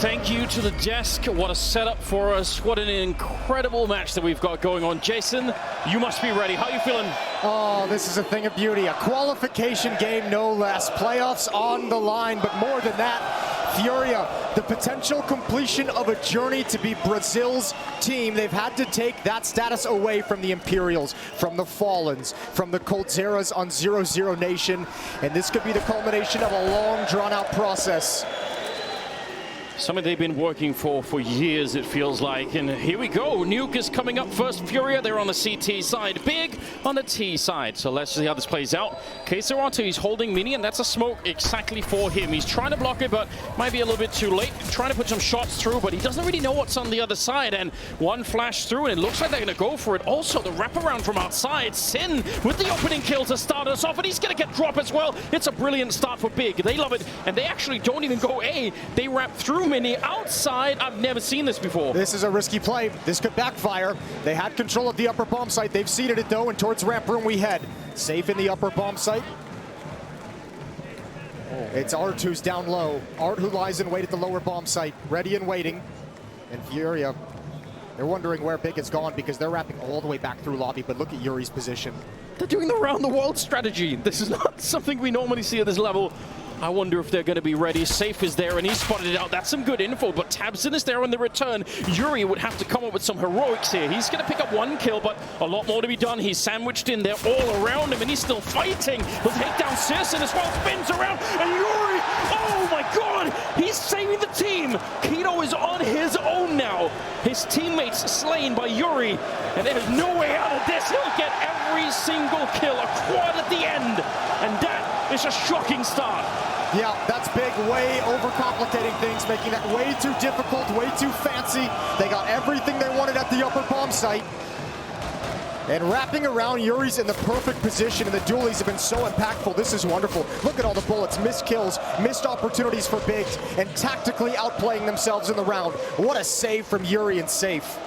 Thank you to the desk. What a setup for us. What an incredible match that we've got going on. Jason, you must be ready. How are you feeling? Oh, this is a thing of beauty. A qualification game, no less. Playoffs on the line, but more than that, Furia, the potential completion of a journey to be Brazil's team. They've had to take that status away from the Imperials, from the Fallens, from the Coldzera's on 0-0 Nation, and this could be the culmination of a long, drawn-out process. Something they've been working for years, it feels like. And here we go. Nuke is coming up first. Furia, they're on the CT side. Big on the T side. So let's see how this plays out. Keserato, he's holding Mini, and that's a smoke exactly for him. He's trying to block it, but might be a little bit too late. Trying to put some shots through, but he doesn't really know what's on the other side. And one flash through, and it looks like they're going to go for it. Also, the wraparound from outside. Sin with the opening kill to start us off, and he's going to get drop as well. It's a brilliant start for Big. They love it, and they actually don't even go A. They wrap through Mini outside. I've never seen this before. This is a risky play. This could backfire. They had control of the upper bomb site. They've seeded it though, and towards ramp room we head. Safe in the upper bomb site. It's Art who's down low. Art who lies in wait at the lower bomb site, ready and waiting. And Furia, they're wondering where Big has gone because they're wrapping all the way back through lobby, but look at Yuri's position. They're doing the round the world strategy. This is not something we normally see at this level. I wonder if they're going to be ready. Safe is there, and he spotted it out. That's some good info, but Tabson is there on the return. Yuri would have to come up with some heroics here. He's going to pick up one kill, but a lot more to be done. He's sandwiched in there all around him, and he's still fighting. He'll take down Sirson as well. Spins around, and Yuri, oh my god, he's saving the team. Keto is on his own now. His teammates slain by Yuri, and there's no way out of this. He'll get every single kill, a quad at the end, and that is a shocking start. Yeah, that's Big, way overcomplicating things, making that way too difficult, way too fancy. They got everything they wanted at the upper bomb site. And wrapping around, Yuri's in the perfect position, and the dualies have been so impactful. This is wonderful. Look at all the bullets, missed kills, missed opportunities for Big, and tactically outplaying themselves in the round. What a save from Yuri and Safe.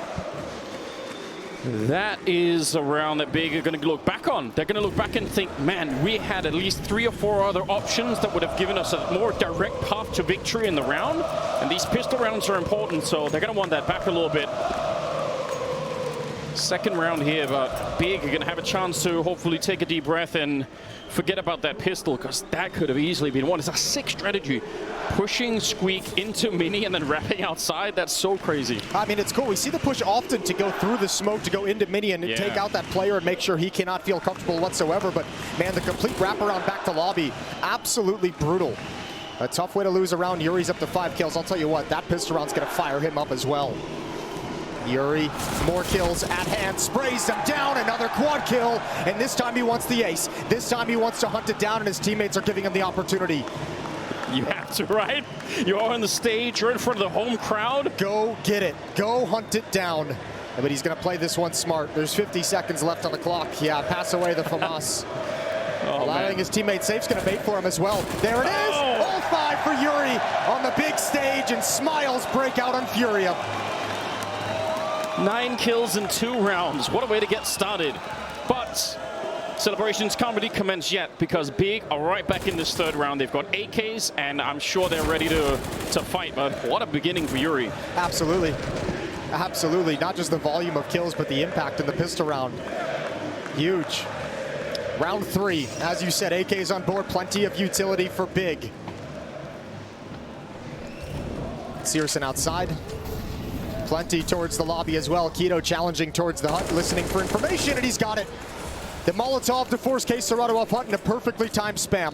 That is a round that Big are going to look back on. They're going to look back and think, man, we had at least 3 or 4 other options that would have given us a more direct path to victory in the round. And these pistol rounds are important, so they're going to want that back a little bit. Second round here, but Big are going to have a chance to hopefully take a deep breath and forget about that pistol, because that could have easily been one. It's a sick strategy. Pushing Squeak into Mini and then wrapping outside, that's so crazy. I mean, it's cool. We see the push often to go through the smoke, to go into Mini and take out that player and make sure he cannot feel comfortable whatsoever. But man, the complete wraparound back to lobby, absolutely brutal. A tough way to lose a round. Yuri's up to 5 kills. I'll tell you what, that pistol round's going to fire him up as well. Yuri, more kills at hand, sprays him down, another quad kill, and this time he wants the ace. This time he wants to hunt it down, and his teammates are giving him the opportunity. You have to, right? You are on the stage, you're in front of the home crowd. Go get it. Go hunt it down. But he's going to play this one smart. There's 50 seconds left on the clock. Yeah, pass away the FAMAS. Allowing his teammate. Safe's going to bait for him as well. There it is. All 5 for Yuri on the big stage, and smiles break out on Furia. 9 kills in 2 rounds. What a way to get started. But celebrations can't really commence yet, because Big are right back in this 3rd round. They've got AKs, and I'm sure they're ready to fight. But what a beginning for Yuri. Absolutely. Absolutely. Not just the volume of kills, but the impact in the pistol round. Huge. Round 3. As you said, AKs on board. Plenty of utility for Big. Searson outside. Plenty towards the lobby as well. Keto challenging towards the hut, listening for information, and he's got it. The Molotov to force Keserato up hut in a perfectly timed spam.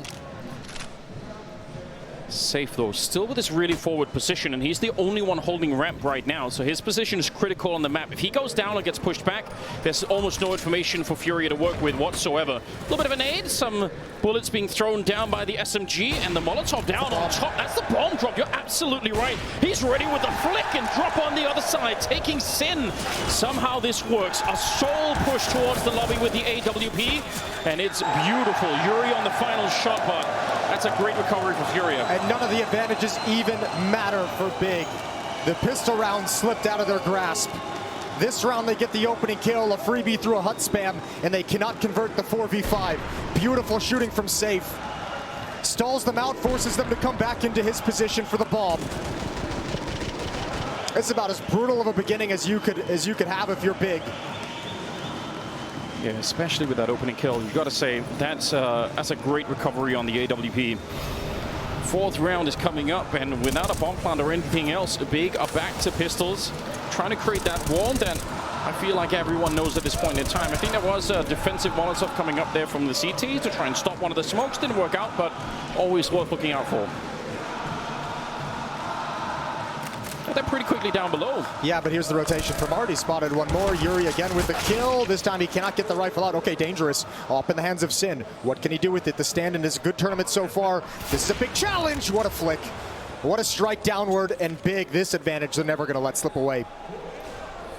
Safe though, still with this really forward position, and he's the only one holding ramp right now, so his position is critical on the map. If he goes down or gets pushed back, there's almost no information for Furia to work with whatsoever. A little bit of an aid, some bullets being thrown down by the SMG, and the Molotov down on top. That's the bomb drop, you're absolutely right. He's ready with a flick and drop on the other side, taking Sin. Somehow this works. A soul push towards the lobby with the AWP, and it's beautiful. Yuri on the final shot, but that's a great recovery for Furia. And none of the advantages even matter for Big. The pistol round slipped out of their grasp. This round they get the opening kill, a freebie through a hut spam, and they cannot convert the 4v5. Beautiful shooting from Safe. Stalls them out, forces them to come back into his position for the bomb. It's about as brutal of a beginning as you could have if you're big. Yeah, especially with that opening kill. You've got to say, that's a great recovery on the AWP. Fourth round is coming up, and without a bomb plant or anything else, Big are back to pistols, trying to create that wall that I feel like everyone knows at this point in time. I think there was a defensive Molotov coming up there from the CT to try and stop one of the smokes. Didn't work out, but always worth looking out for. They're pretty quickly down below. Yeah, but here's the rotation from Artie. Spotted one more. Yuri again with the kill. This time he cannot get the rifle out. Okay, dangerous. Up in the hands of Sin. What can he do with it? The stand-in is a good tournament so far. This is a big challenge. What a flick. What a strike downward, and Big. This advantage they're never going to let slip away.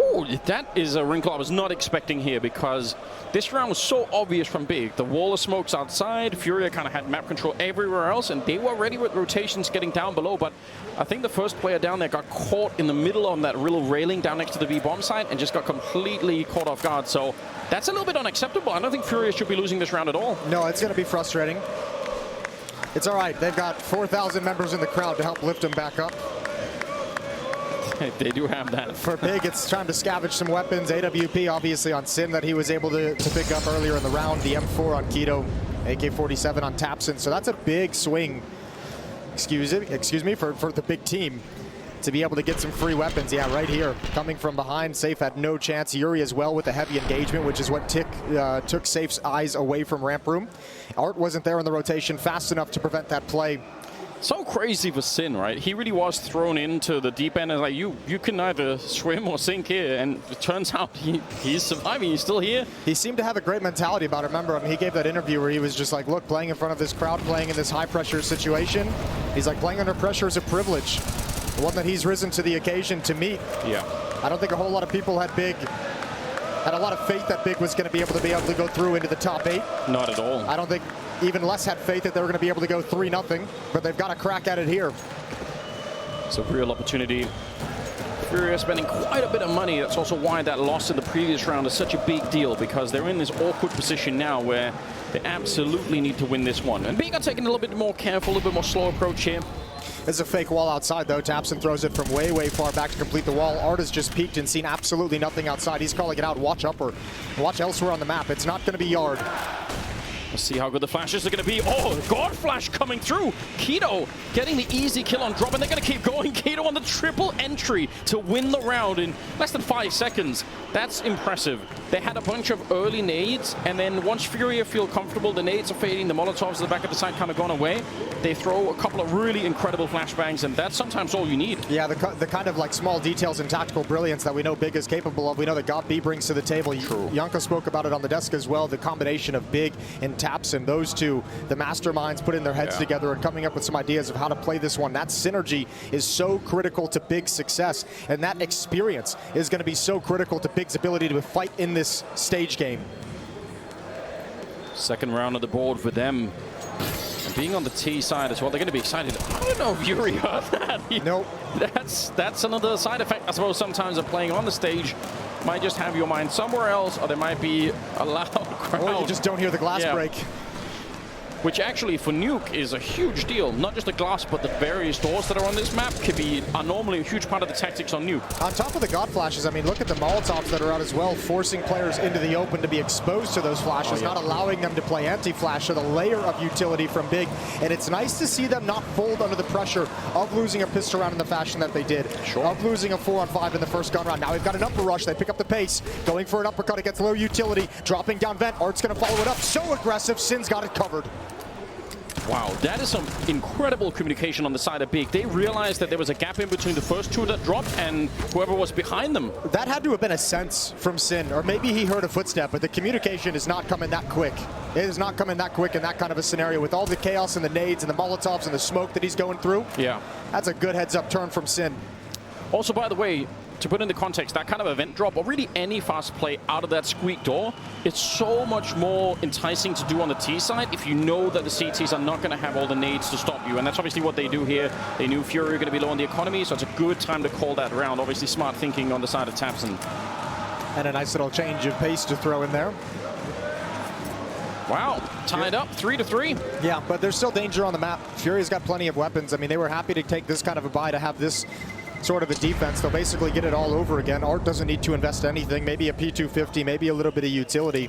Ooh, that is a wrinkle I was not expecting here, because this round was so obvious from Big. The wall of smokes outside, Furia kind of had map control everywhere else, and they were ready with rotations getting down below, but I think the first player down there got caught in the middle on that little railing down next to the B-bomb site and just got completely caught off guard, so that's a little bit unacceptable. I don't think Furia should be losing this round at all. No, it's going to be frustrating. It's all right. They've got 4,000 members in the crowd to help lift them back up. They do have that. For Big, it's trying to scavenge some weapons. AWP, obviously, on Sin that he was able to pick up earlier in the round. The M4 on Keto, AK-47 on Tapson. So that's a big swing, excuse me, for the big team to be able to get some free weapons. Yeah, right here, coming from behind. Safe had no chance. Yuri as well with a heavy engagement, which is what took Safe's eyes away from ramp room. Art wasn't there in the rotation fast enough to prevent that play. So crazy for Sin, right? He really was thrown into the deep end and like, you can either swim or sink here, and it turns out he's surviving. He's still here. He seemed to have a great mentality about it. Remember, I mean, he gave that interview where he was just like, look, playing in front of this crowd, playing in this high pressure situation, he's like, playing under pressure is a privilege, one that he's risen to the occasion to meet. Yeah. I don't think a whole lot of people had a lot of faith that Big was going to be able to go through into the top 8. Not at all. I don't think even less had faith that they were going to be able to go 3-0, but they've got a crack at it here. It's a real opportunity. Furia spending quite a bit of money. That's also why that loss in the previous round is such a big deal, because they're in this awkward position now where they absolutely need to win this one. And Big are taking a little bit more careful, a little bit more slow approach here. There's a fake wall outside, though. Tapson throws it from way, way far back to complete the wall. Art has just peeked and seen absolutely nothing outside. He's calling it out. Watch up or watch elsewhere on the map. It's not going to be Yard. Let's see how good the flashes are going to be. Oh, God Flash coming through. Keto getting the easy kill on drop, and they're going to keep going. Keto on the triple entry to win the round in less than 5 seconds. That's impressive. They had a bunch of early nades, and then once Furia feel comfortable, the nades are fading, the Molotovs at the back of the site kind of gone away. They throw a couple of really incredible flashbangs, and that's sometimes all you need. Yeah, the kind of like small details and tactical brilliance that we know Big is capable of. We know that God B brings to the table. True. Yanko spoke about it on the desk as well. The combination of Big and Tapson, those two, the masterminds putting their heads together and coming up with some ideas of how to play this one. That synergy is so critical to Big's success, and that experience is going to be so critical to Big's ability to fight in this stage game. Second round of the board for them. And being on the T side as well, they're going to be excited. I don't know if Yuri heard that. Nope. That's another side effect, I suppose, sometimes of playing on the stage. Might just have your mind somewhere else, or there might be a loud crowd. Or you just don't hear the glass break. Which actually for Nuke is a huge deal. Not just the glass, but the various doors that are on this map are normally a huge part of the tactics on Nuke. On top of the God Flashes, I mean, look at the Molotovs that are out as well, forcing players into the open to be exposed to those flashes, not allowing them to play anti-flash. So the layer of utility from Big, and it's nice to see them not fold under the pressure of losing a pistol round in the fashion that they did, of losing a 4-on-5 in the first gun round. Now we've got an upper rush. They pick up the pace, going for an uppercut against low utility, dropping down vent. Art's going to follow it up. So aggressive. Sin's got it covered. Wow, that is some incredible communication on the side of Big. They realized that there was a gap in between the first two that dropped and whoever was behind them. That had to have been a sense from Sin, or maybe he heard a footstep, but the communication is not coming that quick. It is not coming that quick in that kind of a scenario with all the chaos and the nades and the Molotovs and the smoke that he's going through. Yeah. That's a good heads-up turn from Sin. Also, by the way, to put into context, that kind of event drop, or really any fast play out of that squeak door, it's so much more enticing to do on the T side if you know that the CTs are not going to have all the nades to stop you. And that's obviously what they do here. They knew Fury were going to be low on the economy, so it's a good time to call that round. Obviously smart thinking on the side of Tapson. And a nice little change of pace to throw in there. Wow, tied up 3-3. Yeah, but there's still danger on the map. Fury's got plenty of weapons. I mean, they were happy to take this kind of a bye to have this sort of a defense. They'll basically get it all over again. Art doesn't need to invest anything. Maybe a P250, maybe a little bit of utility.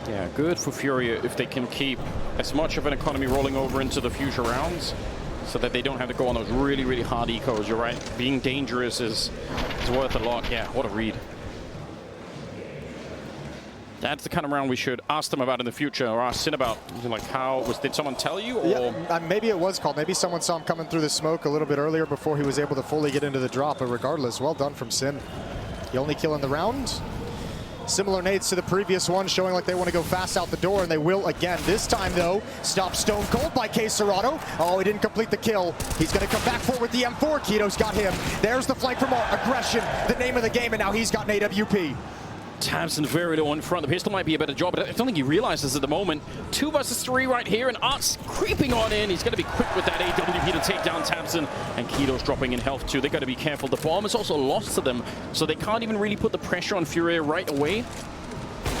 Yeah, good for Furia if they can keep as much of an economy rolling over into the future rounds so that they don't have to go on those really, really hard ecos. You're right. Being dangerous is worth a lot. Yeah, what a read. That's the kind of round we should ask them about in the future, or ask Sin about. Like, did someone tell you? Or? Yeah, maybe it was called. Maybe someone saw him coming through the smoke a little bit earlier before he was able to fully get into the drop. But regardless, well done from Sin. The only kill in the round. Similar nades to the previous one, showing like they want to go fast out the door, and they will again. This time, though, stopped stone cold by csgo. Oh, he didn't complete the kill. He's going to come back for with the M4. Keto's got him. There's the flank from Art. Aggression, the name of the game, and now he's got an AWP. Tabs and very low in front. The pistol might be a better job, but I don't think he realizes at the moment. 2 versus 3 right here, and Art's creeping on in. He's going to be quick with that AWP to take down Tabson, and Keto's dropping in health too. They've got to be careful. The bomb is also lost to them, so they can't even really put the pressure on Furia right away.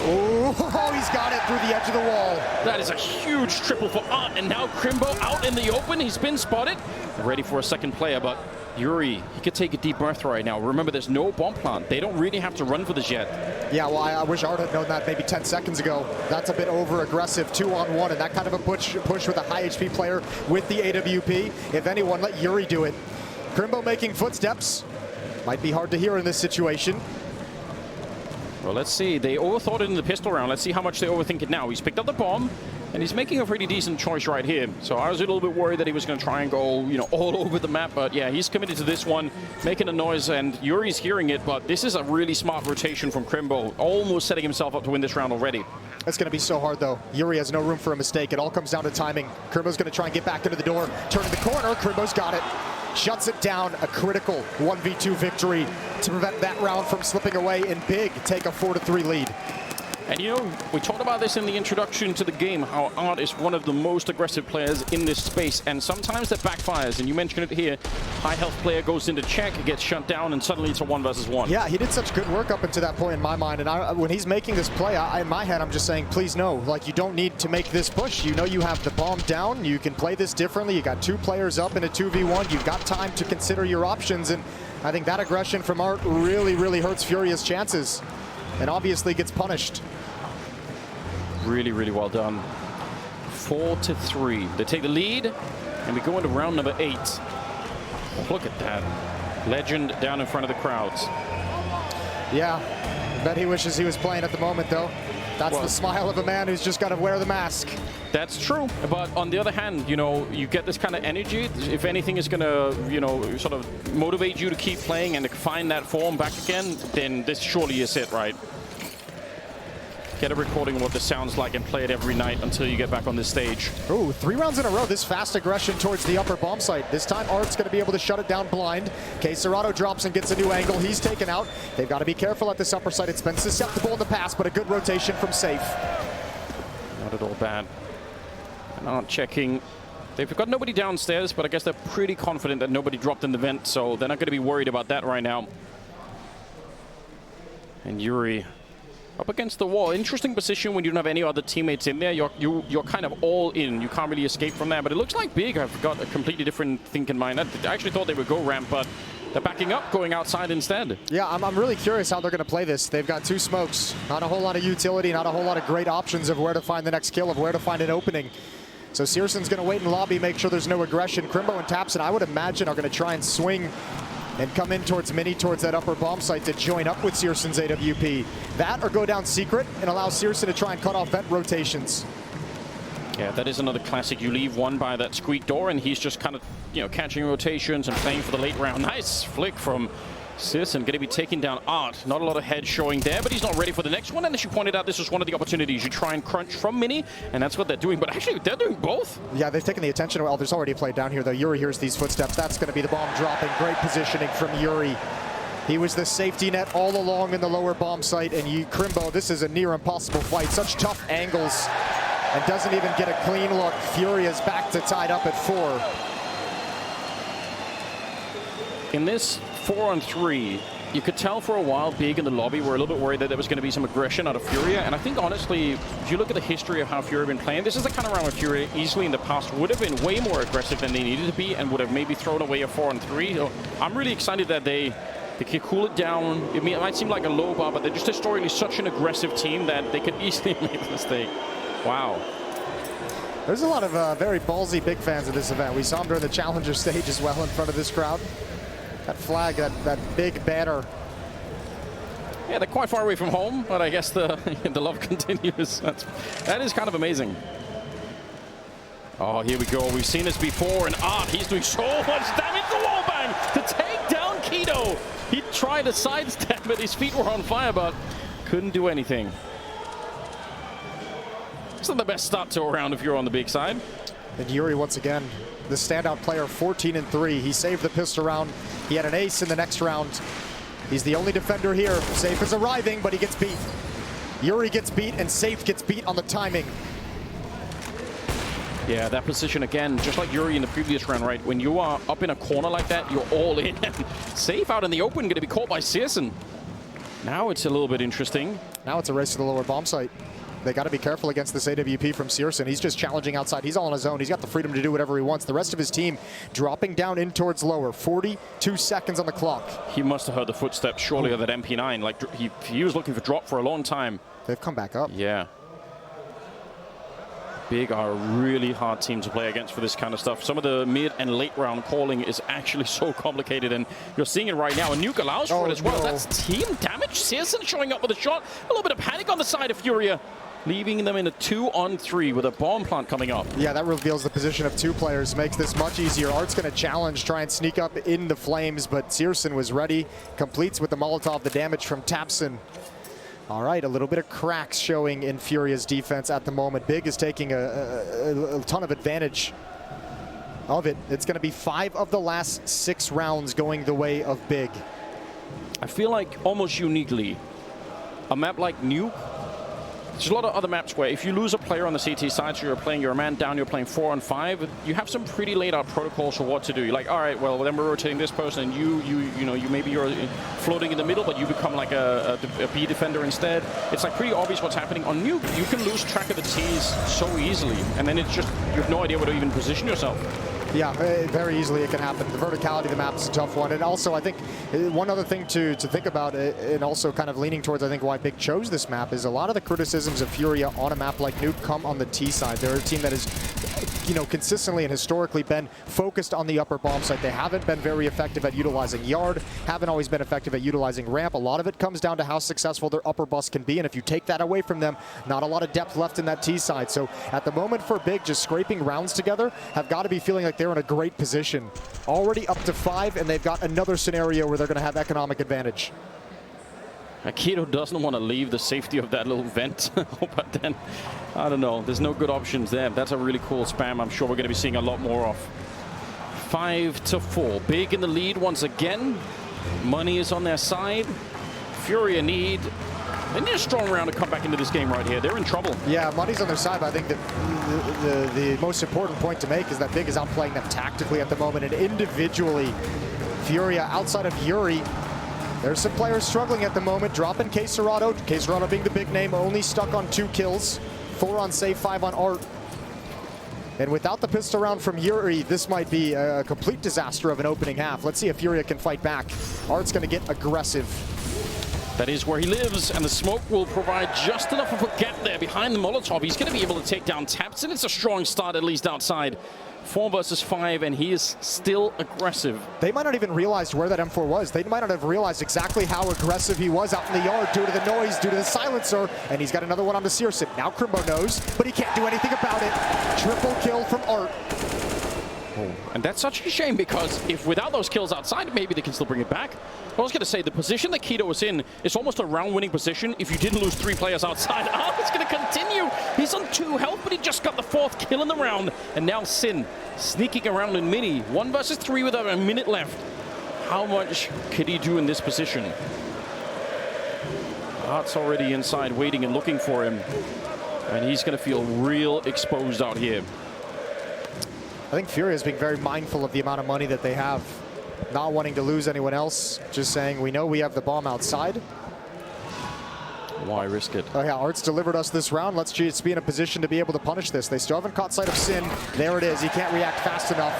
Oh, he's got it through the edge of the wall. That is a huge triple for Art, and now Crimbo out in the open. He's been spotted. Ready for a second player, but Yuri, he could take a deep breath right now. Remember, there's no bomb plant. They don't really have to run for this yet. Yeah, well, I wish Art had known that maybe 10 seconds ago. That's a bit over-aggressive, 2-on-1, and that kind of a push with a high HP player with the AWP. If anyone, let Yuri do it. Crimbo making footsteps. Might be hard to hear in this situation. Well, let's see. They overthought it in the pistol round. Let's see how much they overthink it now. He's picked up the bomb, and he's making a pretty decent choice right here. So I was a little bit worried that he was going to try and go, all over the map. But yeah, he's committed to this one, making a noise, and Yuri's hearing it. But this is a really smart rotation from Crimbo, almost setting himself up to win this round already. It's going to be so hard, though. Yuri has no room for a mistake. It all comes down to timing. Crimbo's going to try and get back into the door, turning the corner. Crimbo's got it. Shuts it down. A critical 1v2 victory to prevent that round from slipping away and big take a 4-3 lead. And we talked about this in the introduction to the game, how Art is one of the most aggressive players in this space, and sometimes that backfires, and you mentioned it here. High health player goes into check, gets shut down, and suddenly it's a 1 versus 1. Yeah, he did such good work up until that point in my mind, and when he's making this play, in my head, I'm just saying, please no, like, you don't need to make this push. You know you have the bomb down, you can play this differently, you got 2 players up in a 2v1, you've got time to consider your options, and I think that aggression from Art really, really hurts Furia's chances, and obviously gets punished. Really, really well done. 4-3. They take the lead, and we go into round number 8. Look at that. Legend down in front of the crowds. Yeah, I bet he wishes he was playing at the moment, though. That's the smile of a man who's just got to wear the mask. That's true. But on the other hand, you get this kind of energy. If anything is going to, sort of motivate you to keep playing and to find that form back again, then this surely is it, right? Get a recording of what this sounds like and play it every night until you get back on this stage. Ooh, 3 rounds in a row. This fast aggression towards the upper bomb site. This time, Art's going to be able to shut it down blind. csgo drops and gets a new angle. He's taken out. They've got to be careful at this upper site. It's been susceptible in the past, but a good rotation from Safe. Not at all bad. And Art checking. They've got nobody downstairs, but I guess they're pretty confident that nobody dropped in the vent, so they're not going to be worried about that right now. And Yuri up against the wall. Interesting position when you don't have any other teammates in there. You're kind of all in. You can't really escape from that. But it looks like Big have got a completely different thing in mind. I actually thought they would go ramp, but they're backing up, going outside instead. Yeah, I'm really curious how they're going to play this. They've got 2 smokes. Not a whole lot of utility, not a whole lot of great options of where to find the next kill, of where to find an opening. So Searson's going to wait in lobby, make sure there's no aggression. Crimbo and Tapson, I would imagine, are going to try and swing and come in towards Mini, towards that upper bomb site to join up with Searson's AWP. That or go down secret and allow Searson to try and cut off vent rotations. Yeah, that is another classic. You leave one by that squeak door and he's just kind of, catching rotations and playing for the late round. Nice flick from Searson, going to be taking down Art. Not a lot of head showing there, but he's not ready for the next one. And as you pointed out, this was one of the opportunities. You try and crunch from Mini, and that's what they're doing. But actually, they're doing both. Yeah, they've taken the attention. Well, there's already a play down here, though. Yuri hears these footsteps. That's going to be the bomb dropping. Great positioning from Yuri. He was the safety net all along in the lower bomb site. And Crimbo, this is a near impossible fight. Such tough angles. And doesn't even get a clean look. Furia's back to tied up at 4. In this 4-on-3, You could tell for a while, Big in the lobby were a little bit worried that there was going to be some aggression out of Furia. And I think, honestly, if you look at the history of how Furia have been playing, this is the kind of round where Furia easily in the past would have been way more aggressive than they needed to be and would have maybe thrown away a 4-on-3. So I'm really excited that they can cool it down. It might seem like a low bar, but they're just historically such an aggressive team that they could easily make a mistake. Wow. There's a lot of very ballsy Big fans of this event. We saw them during the Challenger stage as well in front of this crowd. That flag, that big banner. Yeah, they're quite far away from home, but I guess the love continues. That is kind of amazing. Oh, here we go. We've seen this before, and Art, he's doing so much damage to Wallbang to take down Keto. He tried to sidestep, but his feet were on fire, but couldn't do anything. It's not the best start to a round if you're on the big side. And Yuri, once again, the standout player, 14-3. He saved the pistol round. He had an ace in the next round. He's the only defender here. Safe is arriving, but he gets beat. Yuri gets beat, and Safe gets beat on the timing. Yeah, that position again, just like Yuri in the previous round, right? When you are up in a corner like that, you're all in. Safe out in the open, going to be caught by Searson. Now it's a little bit interesting. Now it's a race to the lower bomb site. They got to be careful against this AWP from Searson. He's just challenging outside. He's all on his own. He's got the freedom to do whatever he wants. The rest of his team dropping down in towards lower. 42 seconds on the clock. He must have heard the footsteps surely of that MP9. Like he was looking for drop for a long time. They've come back up. Yeah. Big are a really hard team to play against for this kind of stuff. Some of the mid and late round calling is actually so complicated, and you're seeing it right now. And Nuke allows for it as well. No. That's team damage. Searson showing up with a shot. A little bit of panic on the side of Furia, leaving them in a 2-on-3 with a bomb plant coming up. Yeah, that reveals the position of two players, makes this much easier. Art's going to challenge, try and sneak up in the flames, but Searson was ready. Completes with the Molotov, the damage from Tapson. All right, a little bit of cracks showing in Furia's defense at the moment. Big is taking a ton of advantage of it. It's going to be 5 of the last 6 rounds going the way of Big. I feel like almost uniquely, a map like Nuke, there's a lot of other maps where if you lose a player on the CT side, so you're a man down, you're playing 4-on-5, you have some pretty laid out protocols for what to do. You're like, all right, well, then we're rotating this person, and you maybe you're floating in the middle, but you become like a B defender instead. It's like pretty obvious what's happening. On Nuke, you can lose track of the T's so easily, and then it's just, you have no idea where to even position yourself. Yeah, very easily it can happen. The verticality of the map is a tough one. And also, I think one other thing to think about, and also kind of leaning towards, I think, why Big chose this map, is a lot of the criticisms of Furia on a map like Nuke come on the T side. They're a team that is, consistently and historically been focused on the upper bomb site. They haven't been very effective at utilizing yard, haven't always been effective at utilizing ramp. A lot of it comes down to how successful their upper bus can be, and if you take that away from them, not a lot of depth left in that T side. So at the moment for Big, just scraping rounds together, have got to be feeling like they're in a great position. Already up to 5, and they've got another scenario where they're going to have economic advantage. Keto doesn't want to leave the safety of that little vent, but then, I don't know, there's no good options there. That's a really cool spam I'm sure we're going to be seeing a lot more of. 5-4, Big in the lead once again. Money is on their side. Furia need a strong round to come back into this game right here. They're in trouble. Yeah, money's on their side, but I think that the most important point to make is that Big is outplaying them tactically at the moment, and individually, Furia, outside of Yuri, there's some players struggling at the moment. Dropping Caserado being the big name, only stuck on 2 kills. 4 on Safe, 5 on Art. And without the pistol round from Yuri, this might be a complete disaster of an opening half. Let's see if Furia can fight back. Art's going to get aggressive. That is where he lives, and the smoke will provide just enough of a gap there behind the Molotov. He's going to be able to take down Tapson. It's a strong start, at least outside. 4 versus 5, and he is still aggressive. They might not even realize where that M4 was. They might not have realized exactly how aggressive he was out in the yard due to the noise, due to the silencer, and he's got another one on the Searson. Now Crimbo knows, but he can't do anything about it. Triple kill from Art. Oh, and that's such a shame, because if without those kills outside, maybe they can still bring it back. I was going to say, the position that Keto was in is almost a round-winning position if you didn't lose 3 players outside. It's going to continue. He's on 2 health, but he just got the 4th kill in the round. And now Sin sneaking around in mini. 1 versus 3 with about a minute left. How much could he do in this position? Art's already inside waiting and looking for him. And he's going to feel real exposed out here. I think Furia is being very mindful of the amount of money that they have. not wanting to lose anyone else, just saying we know we have the bomb outside. Why risk it? Oh yeah, Art's delivered us this round. Let's just be in a position to be able to punish this. They still haven't caught sight of Sin. There it is. He can't react fast enough.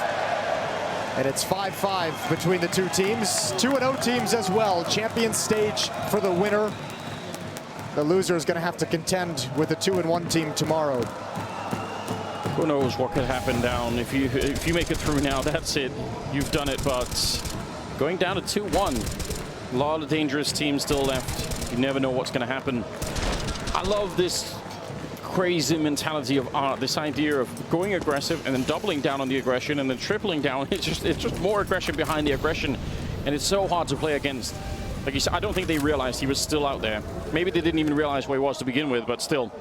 And it's 5-5 between the two teams. 2-0 teams as well. Champion stage for the winner. The loser is going to have to contend with the 2-1 team tomorrow. Who knows what could happen down. If you make it through now, that's it. You've done it, but going down to 2-1. A lot of dangerous teams still left. You never know what's going to happen. I love this crazy mentality of Art, this idea of going aggressive and then doubling down on the aggression and then tripling down. It's just more aggression behind the aggression, and it's so hard to play against. Like you said, I don't think they realized he was still out there. Maybe they didn't even realize where he was to begin with, but still.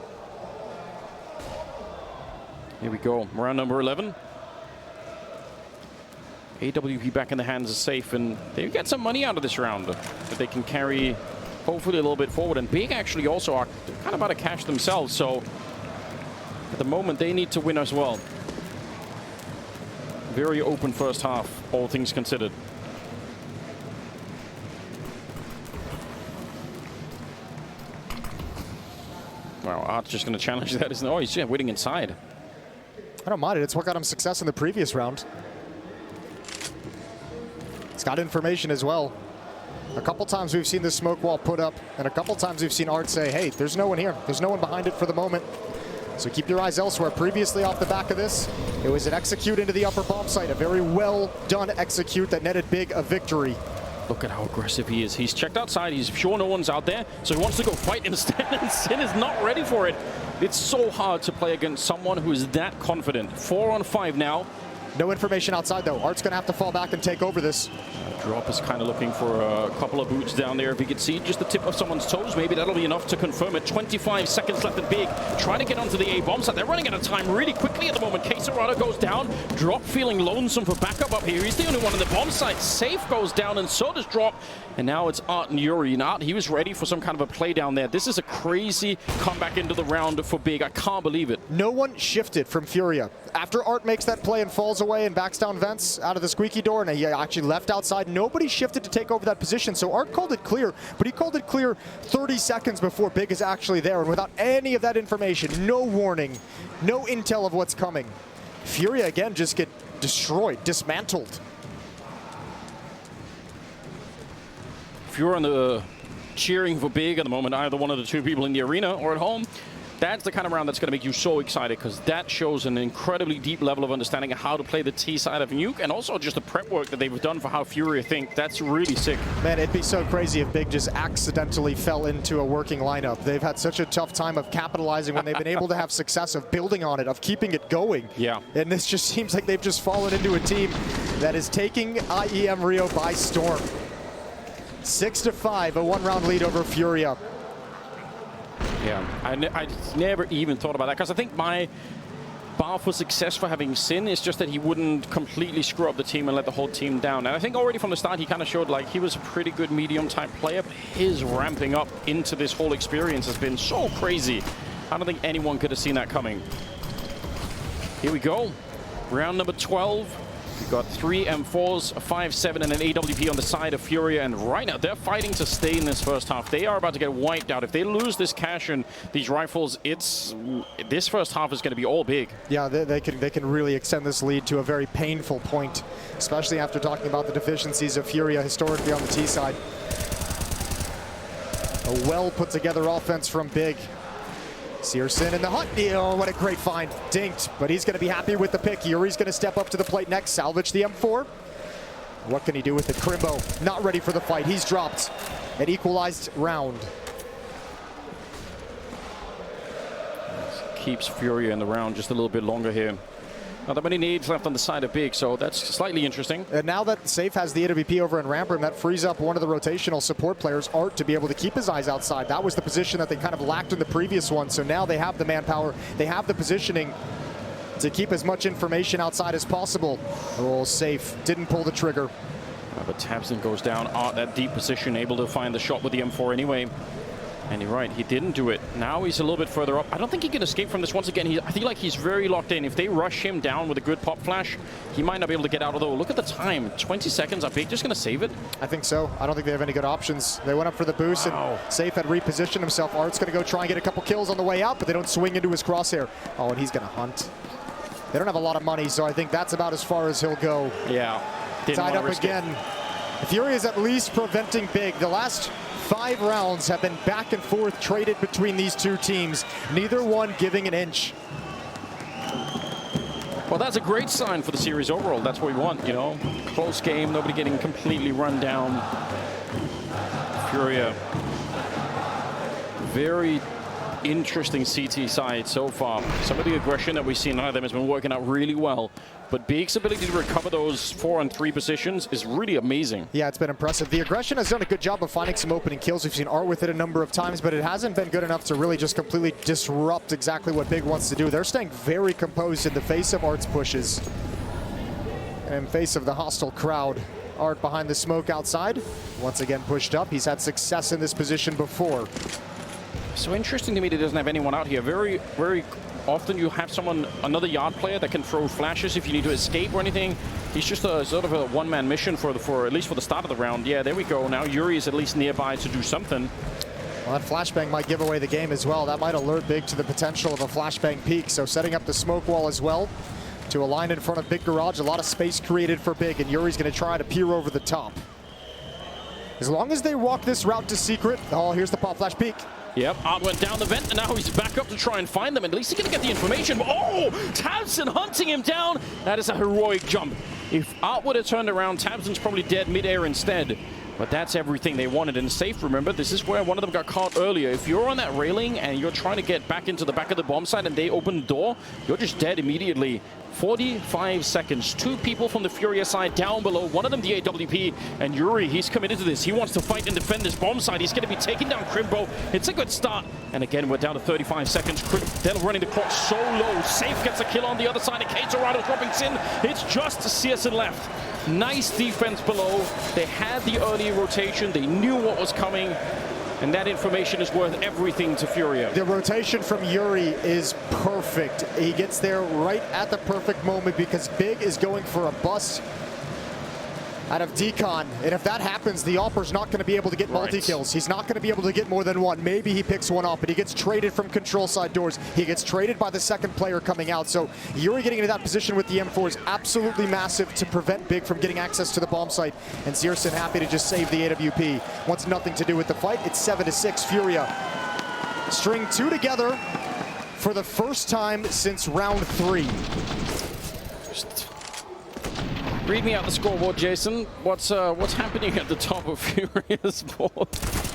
Here we go, round number 11. AWP back in the hands of Safe, and they get some money out of this round that they can carry hopefully a little bit forward. And Big actually also are kind of out of cash themselves, so at the moment they need to win as well. Very open first half, all things considered. Wow, Art's just going to challenge that, isn't it? Oh, he's waiting inside. I don't mind it. It's what got him success in the previous round. It's got information as well. A couple times we've seen the smoke wall put up, and a couple times we've seen Art say, hey, there's no one here. There's no one behind it for the moment. So keep your eyes elsewhere. Previously off the back of this, it was an execute into the upper bomb site. A very well done execute that netted Big a victory. Look at how aggressive he is. He's checked outside. He's sure no one's out there, so he wants to go fight instead, and Sin is not ready for it. It's so hard to play against someone who is that confident. 4 on 5 now. No information outside, though. Art's going to have to fall back and take over this. Drop is kind of looking for a couple of boots down there. If he could see just the tip of someone's toes, maybe that'll be enough to confirm it. 25 seconds left at Big. Trying to get onto the A bomb site. They're running out of time really quickly at the moment. Quesarado goes down. Drop feeling lonesome for backup up here. He's the only one on the bomb site. Safe goes down, and so does Drop. And now it's Art and Yuri. And Art, he was ready for some kind of a play down there. This is a crazy comeback into the round for Big. I can't believe it. No one shifted from Furia. After Art makes that play and falls away and backs down vents out of the squeaky door, and he actually left outside, nobody shifted to take over that position. So Art called it clear, but he called it clear 30 seconds before Big is actually there, and without any of that information, no warning, no intel of what's coming. Furia again just get destroyed, dismantled. If you're on the cheering for Big at the moment, either one of the two people in the arena or at home, that's the kind of round that's going to make you so excited, because that shows an incredibly deep level of understanding of how to play the T side of Nuke, and also just the prep work that they've done for how Furia think. That's really sick. Man, it'd be so crazy if Big just accidentally fell into a working lineup. They've had such a tough time of capitalizing when they've been able to have success, of building on it, of keeping it going. Yeah. And this just seems like they've just fallen into a team that is taking IEM Rio by storm. 6-5, a one-round lead over Furia. Yeah, I never even thought about that, because I think my bar for success for having Sin is just that he wouldn't completely screw up the team and let the whole team down. And I think already from the start he kind of showed like he was a pretty good medium type player, but his ramping up into this whole experience has been so crazy. I don't think anyone could have seen that coming. Here we go, round number 12. We've got 3 M4s, a 5-7, and an AWP on the side of Furia, and right now they're fighting to stay in this first half. They are about to get wiped out. If they lose this cash and these rifles, this first half is going to be all Big. Yeah, they can really extend this lead to a very painful point, especially after talking about the deficiencies of Furia historically on the T side. A well put together offense from Big. Searson in the hunt. Oh, what a great find. Dinked, but he's going to be happy with the pick. Yuri's going to step up to the plate next, salvage the M4. What can he do with it? Crimbo, not ready for the fight. He's dropped an equalized round. Keeps Furia in the round just a little bit longer here. Not that many nades left on the side of Big, so that's slightly interesting. And now that Safe has the AWP over in Ramper, that frees up one of the rotational support players, Art, to be able to keep his eyes outside. That was the position that they kind of lacked in the previous one, so now they have the manpower, they have the positioning to keep as much information outside as possible. Oh, Safe didn't pull the trigger. But Tabson goes down. Art, that deep position, able to find the shot with the M4 anyway. And you're right, he didn't do it. Now he's a little bit further up. I don't think he can escape from this once again. I feel like he's very locked in. If they rush him down with a good pop flash, he might not be able to get out. Although, look at the time. 20 seconds. Are Big just going to save it? I think so. I don't think they have any good options. They went up for the boost, and Safe had repositioned himself. Art's going to go try and get a couple kills on the way out, but they don't swing into his crosshair. Oh, and he's going to hunt. They don't have a lot of money, so I think that's about as far as he'll go. Yeah. Tied up again. Fury is at least preventing Big. The last 5 rounds have been back and forth traded between these two teams, neither one giving an inch. Well, that's a great sign for the series overall. That's what we want, you know. Close game, nobody getting completely run down. Furia, very interesting CT side so far. Some of the aggression that we've seen out of them has been working out really well. But Big's ability to recover those 4 and 3 positions is really amazing. Yeah, it's been impressive. The aggression has done a good job of finding some opening kills. We've seen Art with it a number of times, but it hasn't been good enough to really just completely disrupt exactly what Big wants to do. They're staying very composed in the face of Art's pushes. And in face of the hostile crowd. Art behind the smoke outside. Once again pushed up. He's had success in this position before. So interesting to me that he doesn't have anyone out here. Very, very often you have someone, another yard player that can throw flashes if you need to escape or anything. He's just a sort of a one-man mission for at least for the start of the round. Yeah, there we go. Now Yuri is at least nearby to do something. Well, that flashbang might give away the game as well. That might alert Big to the potential of a flashbang peak. So setting up the smoke wall as well to align in front of Big Garage. A lot of space created for Big, and Yuri's going to try to peer over the top. As long as they walk this route to secret. Oh, here's the pop flash peak. Yep, Art went down the vent, and now he's back up to try and find them. At least he's going to get the information. Oh, Tabson hunting him down. That is a heroic jump. If Art would have turned around, Tabson's probably dead mid-air instead. But that's everything they wanted. And Safe, remember, this is where one of them got caught earlier. If you're on that railing and you're trying to get back into the back of the bomb site and they open the door, you're just dead immediately. 45 seconds. 2 people from the Furia side down below. One of them the AWP. And Yuri, he's committed to this. He wants to fight and defend this bomb site. He's going to be taking down Crimbo. It's a good start. And again, we're down to 35 seconds. They're running the clock so low. Safe gets a kill on the other side. And Katorado dropping Sin. It's just Searson left. Nice defense below. They had the early rotation. They knew what was coming. And that information is worth everything to Furia. The rotation from Yuri is perfect. He gets there right at the perfect moment because Big is going for a bust out of Decon. And if that happens, the Opper's not going to be able to get multi-kills. He's not going to be able to get more than one. Maybe he picks one up, but he gets traded from control side doors. He gets traded by the second player coming out. So Yuri getting into that position with the M4 is absolutely massive to prevent Big from getting access to the bomb site. And Searson happy to just save the AWP. Wants nothing to do with the fight. It's 7-6 Furia. String 2 together for the first time since round 3. Read me out the scoreboard, Jason. What's happening at the top of Furia's board?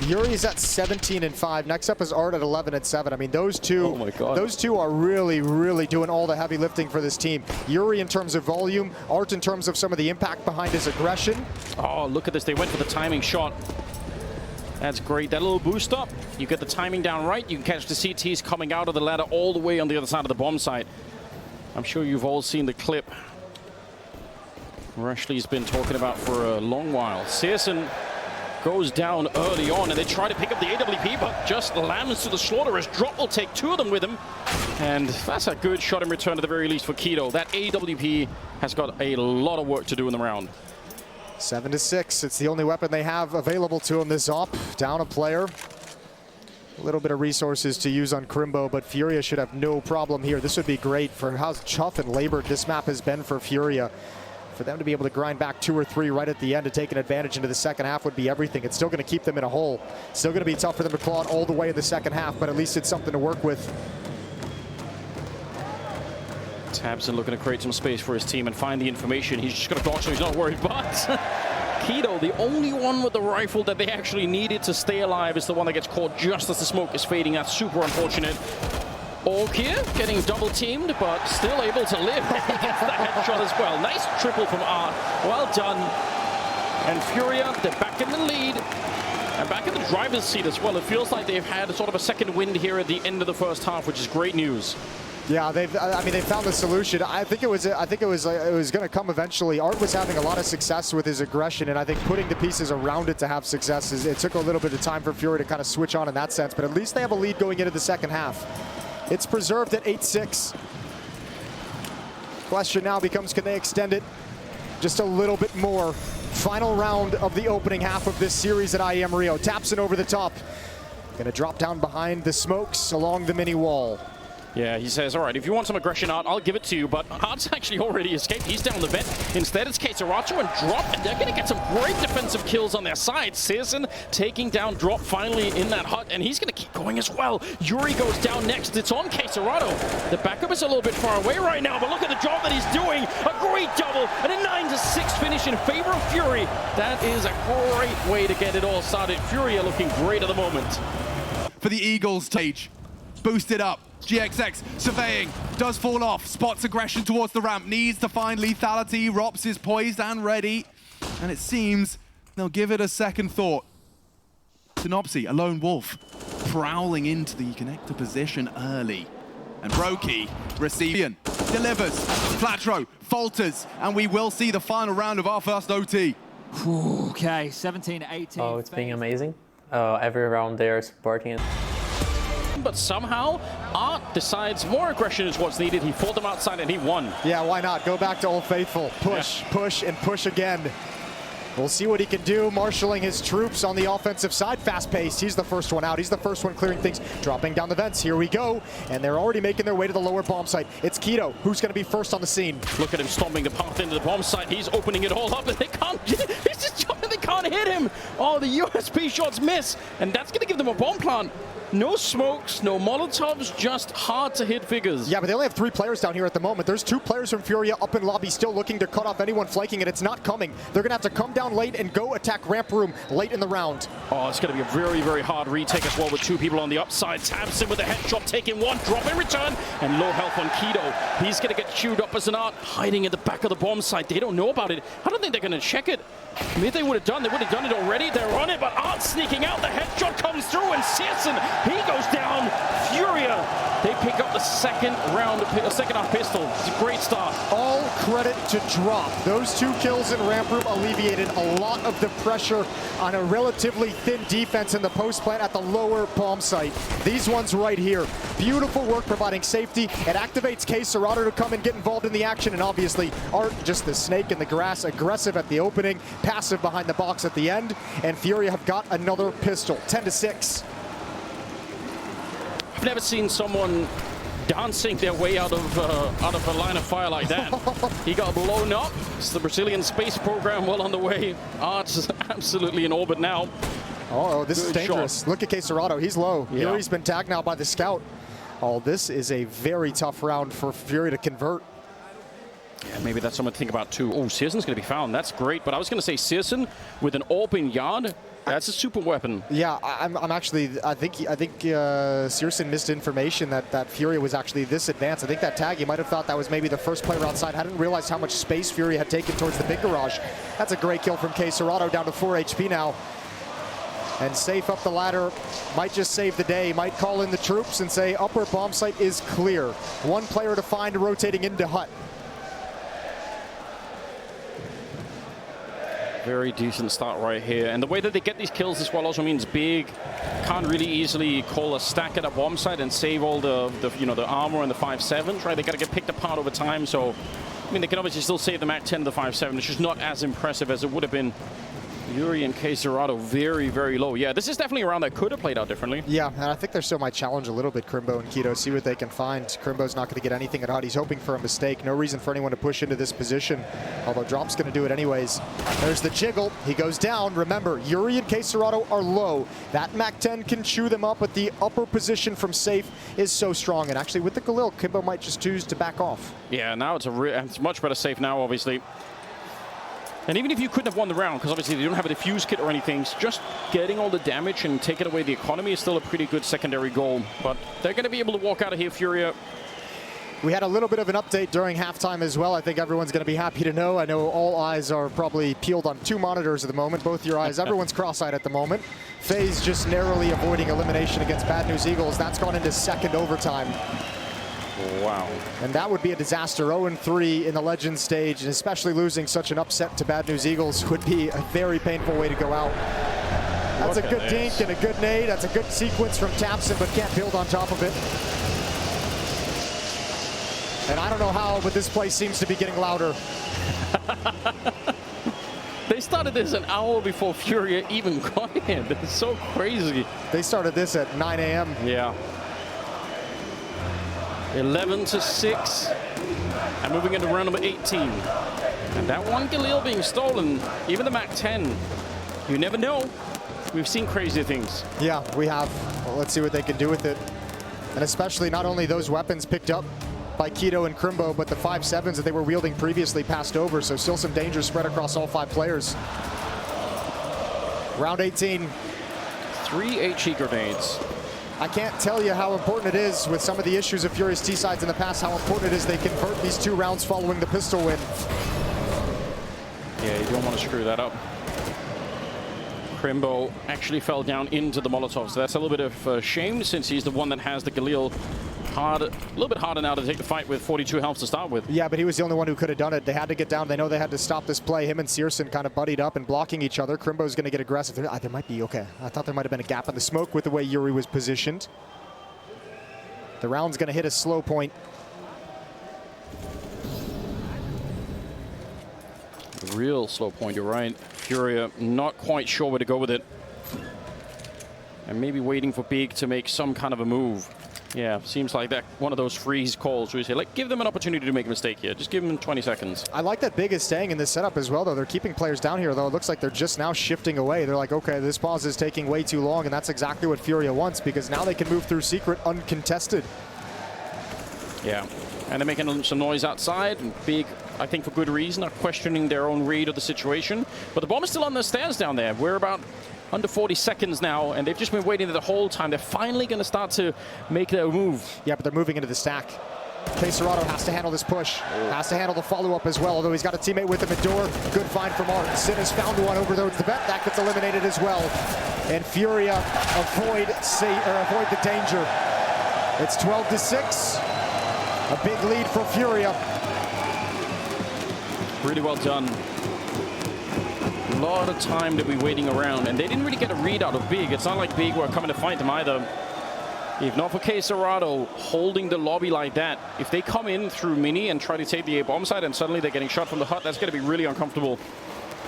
Yuri's at 17-5. Next up is Art at 11-7. I mean, those two. Oh my God. Those two are really, really doing all the heavy lifting for this team. Yuri in terms of volume, Art in terms of some of the impact behind his aggression. Oh, look at this. They went for the timing shot. That's great. That little boost up. You get the timing down right. You can catch the CTs coming out of the ladder all the way on the other side of the bomb site. I'm sure you've all seen the clip Rushley's been talking about for a long while. Searson goes down early on, and they try to pick up the AWP, but just lands to the slaughter as Drop will take 2 of them with him. And that's a good shot in return at the very least for Keto. That AWP has got a lot of work to do in the round. 7-6. It's the only weapon they have available to him. This op down a player. A little bit of resources to use on Crimbo, but Furia should have no problem here. This would be great for how tough and labored this map has been for Furia. For them to be able to grind back 2 or 3 right at the end to take an advantage into the second half would be everything. It's still going to keep them in a hole. Still going to be tough for them to claw it all the way in the second half, but at least it's something to work with. Tabson looking to create some space for his team and find the information. He's just going to dodge, so he's not worried. But Keto, the only one with the rifle that they actually needed to stay alive, is the one that gets caught just as the smoke is fading. That's super unfortunate. Ork here getting double teamed, but still able to live. He gets the headshot as well. Nice triple from Art. Well done. And Furia, they're back in the lead. And back in the driver's seat as well. It feels like they've had sort of a second wind here at the end of the first half, which is great news. Yeah, they found the solution. I think it was going to come eventually. Art was having a lot of success with his aggression, and I think putting the pieces around it to have success it took a little bit of time for Furia to kind of switch on in that sense. But at least they have a lead going into the second half. It's preserved at 8-6. Question now becomes, can they extend it just a little bit more? Final round of the opening half of this series at IEM Rio. Tapson over the top. Gonna drop down behind the smokes along the mini wall. Yeah, he says, all right, if you want some aggression, Art, I'll give it to you, but Art's actually already escaped. He's down the vent. Instead, it's csgo and Drop, and they're going to get some great defensive kills on their side. Searson taking down Drop finally in that hut, and he's going to keep going as well. Yuri goes down next. It's on csgo. The backup is a little bit far away right now, but look at the job that he's doing. A great double, and a 9-6 finish in favor of Fury. That is a great way to get it all started. Furia looking great at the moment. For the Eagles stage, boosted up. GXX surveying, does fall off, spots aggression towards the ramp, needs to find lethality. Rops is poised and ready, and it seems they'll give it a second thought. Synopsy, a lone wolf, prowling into the connector position early. And Brokey, receiving, delivers, Flatro, falters, and we will see the final round of our first OT. Okay, 17-18. Oh, it's been amazing. Every round they are supporting it. But somehow, Art decides more aggression is what's needed. He fought them outside and he won. Yeah, why not? Go back to Old Faithful. Push, push, and push again. We'll see what he can do, marshaling his troops on the offensive side. Fast pace, he's the first one out. He's the first one clearing things, dropping down the vents. Here we go. And they're already making their way to the lower bomb site. It's Keto, who's going to be first on the scene. Look at him stomping the path into the bomb site. He's opening it all up and they can't, he's just jumping, they can't hit him. Oh, the USP shots miss. And that's going to give them a bomb plant. No smokes, no Molotovs, just hard to hit figures. Yeah, but they only have 3 players down here at the moment. There's 2 players from Furia up in lobby still looking to cut off anyone flanking, and it's not coming. They're going to have to come down late and go attack ramp room late in the round. Oh, it's going to be a very, very hard retake as well with 2 people on the upside. Tabson with a headshot, taking 1, drop in return, and low health on Keto. He's going to get chewed up as an Art, hiding at the back of the bomb site. They don't know about it. I don't think they're going to check it. I mean, if they would have done it already. They're on it, but Art sneaking out. The headshot comes through, and Searson, he goes down. Furia, they pick up the second half pistol. It's a great start. All credit to Drop. Those 2 kills in ramp room alleviated a lot of the pressure on a relatively thin defense in the post plant at the lower bomb site. These ones right here. Beautiful work providing safety. It activates csgo to come and get involved in the action, and obviously Art, just the snake in the grass, aggressive at the opening, passive behind the box at the end, and Furia have got another pistol. 10-6. I've never seen someone dancing their way out of a line of fire like that. He got blown up. It's the Brazilian space program well on the way. Art's absolutely in orbit now. Oh, this is dangerous. Shot. Look at csgo. He's low. Yeah. Yuri's been tagged now by the scout. Oh, this is a very tough round for Furia to convert. Yeah, maybe that's something to think about too. Oh, Searson's going to be found. That's great. But I was going to say Searson with an open yard. That's a super weapon. Yeah, I think Searson missed information that Furia was actually this advanced. I think that tag, he might have thought that was maybe the first player outside. Hadn't realized how much space Furia had taken towards the big garage. That's a great kill from csgo, down to 4 HP now. And safe up the ladder, might just save the day, might call in the troops and say upper bomb site is clear. 1 player to find rotating into hut. Very decent start right here. And the way that they get these kills as well also means Big can't really easily call a stack at a bomb site and save all the armor and the 5.7s, right? They got to get picked apart over time. So, I mean, they can obviously still save the Mac 10 to the 5.7. It's just not as impressive as it would have been. Yuri and csgo very, very low. Yeah, this is definitely a round that could have played out differently. Yeah, and I think they still might challenge a little bit, Crimbo and Keto, see what they can find. Crimbo's not going to get anything at hut. He's hoping for a mistake. No reason for anyone to push into this position, although Drop's going to do it anyways. There's the jiggle. He goes down. Remember, Yuri and csgo are low. That Mac 10 can chew them up, but the upper position from safe is so strong. And actually, with the Galil, Crimbo might just choose to back off. Yeah, now it's much better safe now, obviously. And even if you couldn't have won the round, because obviously they don't have a defuse kit or anything, just getting all the damage and taking away the economy is still a pretty good secondary goal. But they're going to be able to walk out of here, Furia. We had a little bit of an update during halftime as well. I think everyone's going to be happy to know. I know all eyes are probably peeled on 2 monitors at the moment, both your eyes. Everyone's cross-eyed at the moment. Faze just narrowly avoiding elimination against Bad News Eagles. That's gone into second overtime. Wow. And that would be a disaster. 0-3 in the Legends stage, and especially losing such an upset to Bad News Eagles would be a very painful way to go out. That's a good dink and a good nade. That's a good sequence from Tapson, but can't build on top of it. And I don't know how, but this place seems to be getting louder. They started this an hour before Furia even got in. It's so crazy. They started this at 9 a.m. Yeah. 11-6. And moving into round number 18. And that one Galil being stolen, even the MAC-10, you never know. We've seen crazy things. Yeah, we have. Well, let's see what they can do with it. And especially not only those weapons picked up by Keto and Crimbo, but the 5.7s that they were wielding previously passed over, so still some danger spread across all 5 players. Round 18. 3 HE grenades. I can't tell you how important it is with some of the issues of Furious T-sides in the past, how important it is they convert these 2 rounds following the pistol win. Yeah, you don't want to screw that up. Crimbo actually fell down into the Molotov, so that's a little bit of a shame since he's the one that has the Galil hard, a little bit harder now to take the fight with 42 health to start with. Yeah, but he was the only one who could have done it. They had to get down. They know they had to stop this play. Him and Searson kind of buddied up and blocking each other. Crimbo's going to get aggressive. There might be, okay. I thought there might have been a gap in the smoke with the way Yuri was positioned. The round's going to hit a slow point. Real slow point, you're right. Furia not quite sure where to go with it. And maybe waiting for Big to make some kind of a move. Yeah, seems like that one of those freeze calls where you say, like, give them an opportunity to make a mistake here. Just give them 20 seconds. I like that Big is staying in this setup as well, though. They're keeping players down here, though. It looks like they're just now shifting away. They're like, okay, this pause is taking way too long, and that's exactly what Furia wants, because now they can move through Secret uncontested. Yeah, and they're making some noise outside, and Big, I think for good reason, are questioning their own read of the situation. But the bomb is still on the stairs down there. We're about under 40 seconds now, and they've just been waiting there the whole time. They're finally going to start to make their move. Yeah, but they're moving into the stack. Queserato has to handle this push. Has to handle the follow-up as well, although he's got a teammate with him at door. Good find from Art. Sin has found one over towards the vet. That gets eliminated as well. And Furia avoid the danger. It's 12-6. A big lead for Furia. Really well done. A lot of time to be waiting around, and they didn't really get a read out of Big. It's not like Big were coming to fight them either. If not for Queserato holding the lobby like that, if they come in through Mini and try to take the A-bomb side and suddenly they're getting shot from the hut, that's going to be really uncomfortable.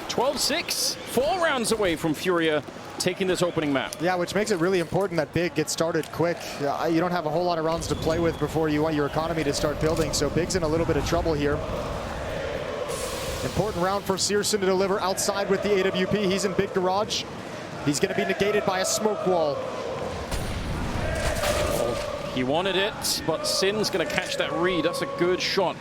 12-6, 4 rounds away from Furia taking this opening map. Yeah, which makes it really important that Big gets started quick. You don't have a whole lot of rounds to play with before you want your economy to start building, so Big's in a little bit of trouble here. Important round for Searson to deliver outside with the AWP. He's in Big Garage. He's going to be negated by a smoke wall. He wanted it, but Sin's going to catch that read. That's a good shot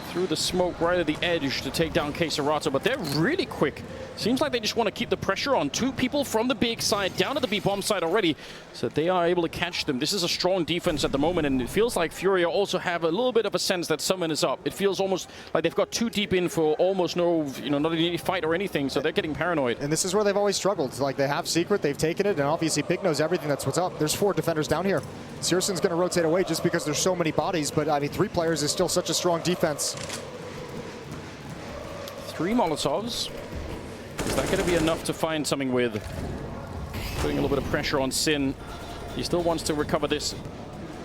through the smoke right at the edge to take down Queserato, but they're really quick. Seems like they just want to keep the pressure on 2 people from the Big side down to the B-bomb side already, so that they are able to catch them. This is a strong defense at the moment, and it feels like Furia also have a little bit of a sense that someone is up. It feels almost like they've got 2 deep in for almost no, not any fight or anything, so they're getting paranoid. And this is where they've always struggled. Like, they have Secret, they've taken it, and obviously Big knows everything that's what's up. There's 4 defenders down here. Searson's going to rotate away just because there's so many bodies, but I mean, 3 players is still such a strong defense. 3 Molotovs. Is that going to be enough to find something with? Putting a little bit of pressure on Sin. He still wants to recover this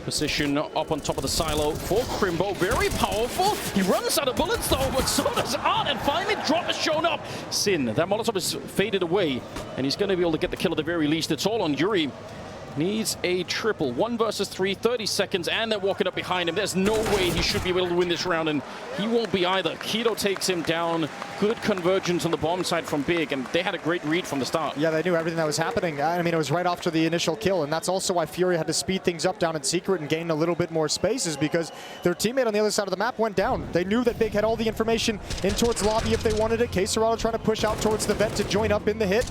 position up on top of the silo for Crimbo. Very powerful. He runs out of bullets though, but so does Art, and finally drop has shown up. Sin, that Molotov is faded away, and he's going to be able to get the kill at the very least. It's all on Yuri. Needs a triple. 1 versus 3, 30 seconds, and they're walking up behind him. There's no way he should be able to win this round, and he won't be either. Keto takes him down. Good convergence on the bomb side from Big, and they had a great read from the start. Yeah, they knew everything that was happening. I mean, it was right after the initial kill, and that's also why Furia had to speed things up down in Secret and gain a little bit more spaces, because their teammate on the other side of the map went down. They knew that Big had all the information in towards lobby if they wanted it. Queserato trying to push out towards the vent to join up in the hit.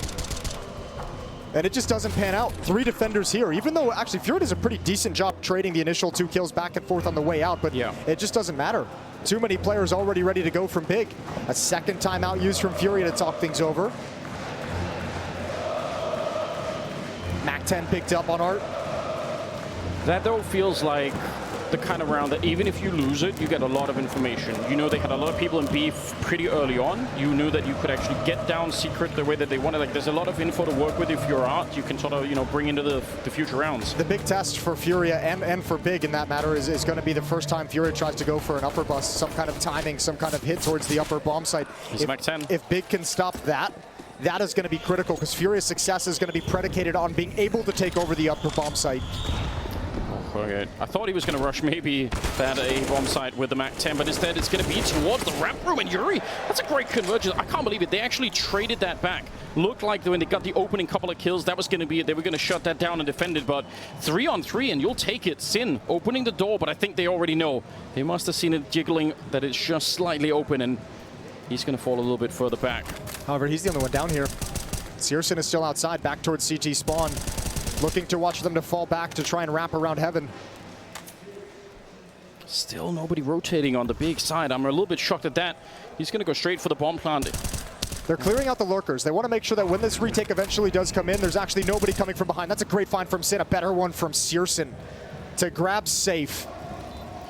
And it just doesn't pan out. 3 defenders here, even though actually Furia does a pretty decent job trading the initial 2 kills back and forth on the way out, but yeah, it just doesn't matter. Too many players already ready to go from Big. A second timeout used from Furia to talk things over. MAC-10 picked up on Art. That though feels like the kind of round that even if you lose it, you get a lot of information. You know, they had a lot of people in B pretty early on. You knew that you could actually get down secret the way that they wanted. Like, there's a lot of info to work with if you're Art. You can sort of, you know, bring into the future rounds. The big test for Furia and for Big in that matter is going to be the first time Furia tries to go for an upper bust, some kind of timing, some kind of hit towards the upper bomb site. If Big can stop that, that is going to be critical, because Furia's success is going to be predicated on being able to take over the upper bomb site. Okay. I thought he was going to rush maybe that A bomb site with the MAC-10, but instead it's going to be towards the ramp room. And Yuri, that's a great convergence. I can't believe it. They actually traded that back. Looked like when they got the opening couple of kills, that was going to be it. They were going to shut that down and defend it, but 3-on-3 and you'll take it. Sin opening the door, but I think they already know. They must have seen it jiggling, that it's just slightly open, and he's going to fall a little bit further back. However, he's the only one down here. Searson is still outside, back towards CT spawn. Looking to watch them to fall back to try and wrap around heaven. Still nobody rotating on the big side. I'm a little bit shocked at that. He's going to go straight for the bomb plant. They're clearing out the lurkers. They want to make sure that when this retake eventually does come in, there's actually nobody coming from behind. That's a great find from Sin, a better one from Searson to grab safe.